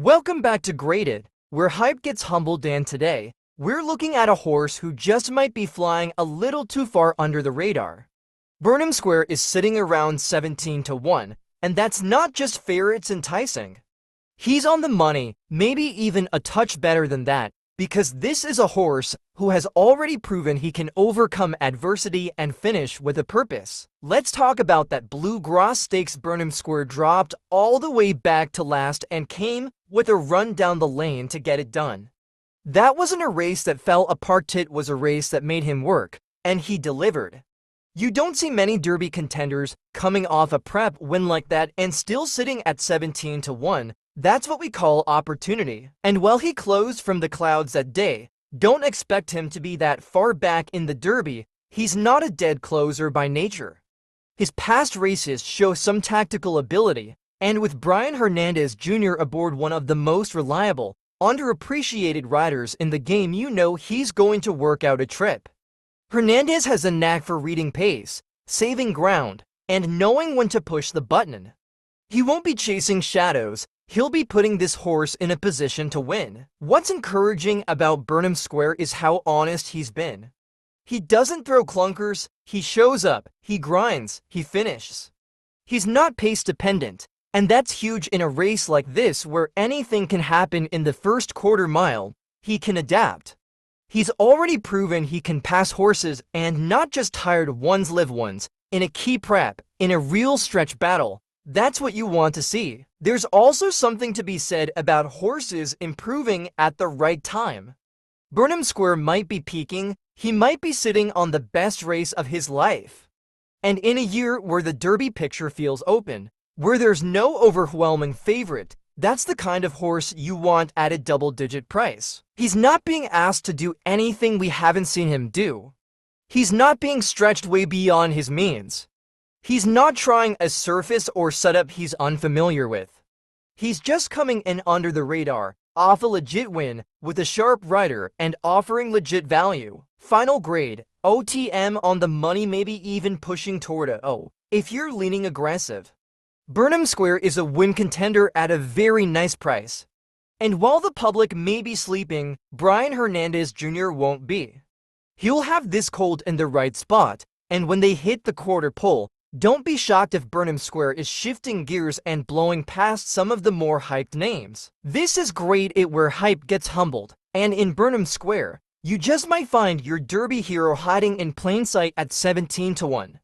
Welcome back to Graded, where hype gets humbled, and today, we're looking at a horse who just might be flying a little too far under the radar. Burnham Square is sitting around 17 to 1, and that's not just fair, it's enticing. He's on the money, maybe even a touch better than that, because this is a horse who has already proven he can overcome adversity and finish with a purpose. Let's talk about that Blue Gross Stakes. Burnham Square dropped all the way back to last and came with a run down the lane to get it done. That wasn't a race that fell apart, it was a race that made him work, and he delivered. You don't see many Derby contenders coming off a prep win like that and still sitting at 17 to 1. That's what we call opportunity. And while he closed from the clouds that day, don't expect him to be that far back in the Derby. He's not a dead closer by nature. His past races show some tactical ability, and with Brian Hernandez Jr. aboard, one of the most reliable, underappreciated riders in the game, you know he's going to work out a trip. Hernandez has a knack for reading pace, saving ground, and knowing when to push the button. He won't be chasing shadows. He'll be putting this horse in a position to win. What's encouraging about Burnham Square is how honest he's been. He doesn't throw clunkers, he shows up, he grinds, he finishes. He's not pace dependent, and that's huge in a race like this where anything can happen in the first quarter mile. He can adapt. He's already proven he can pass horses, and not just tired ones, live ones, in a key prep, in a real stretch battle. That's what you want to see. There's also something to be said about horses improving at the right time. Burnham Square might be peaking, he might be sitting on the best race of his life. And in a year where the Derby picture feels open, where there's no overwhelming favorite, that's the kind of horse you want at a double-digit price. He's not being asked to do anything we haven't seen him do. He's not being stretched way beyond his means. He's not trying a surface or setup he's unfamiliar with. He's just coming in under the radar, off a legit win, with a sharp rider, and offering legit value. Final grade, OTM on the money, maybe even pushing toward a O, if you're leaning aggressive. Burnham Square is a win contender at a very nice price. And while the public may be sleeping, Brian Hernandez Jr. won't be. He'll have this colt in the right spot, and when they hit the quarter pole, don't be shocked if Burnham Square is shifting gears and blowing past some of the more hyped names. This is Grade It, where hype gets humbled, and in Burnham Square, you just might find your Derby hero hiding in plain sight at 17 to 1.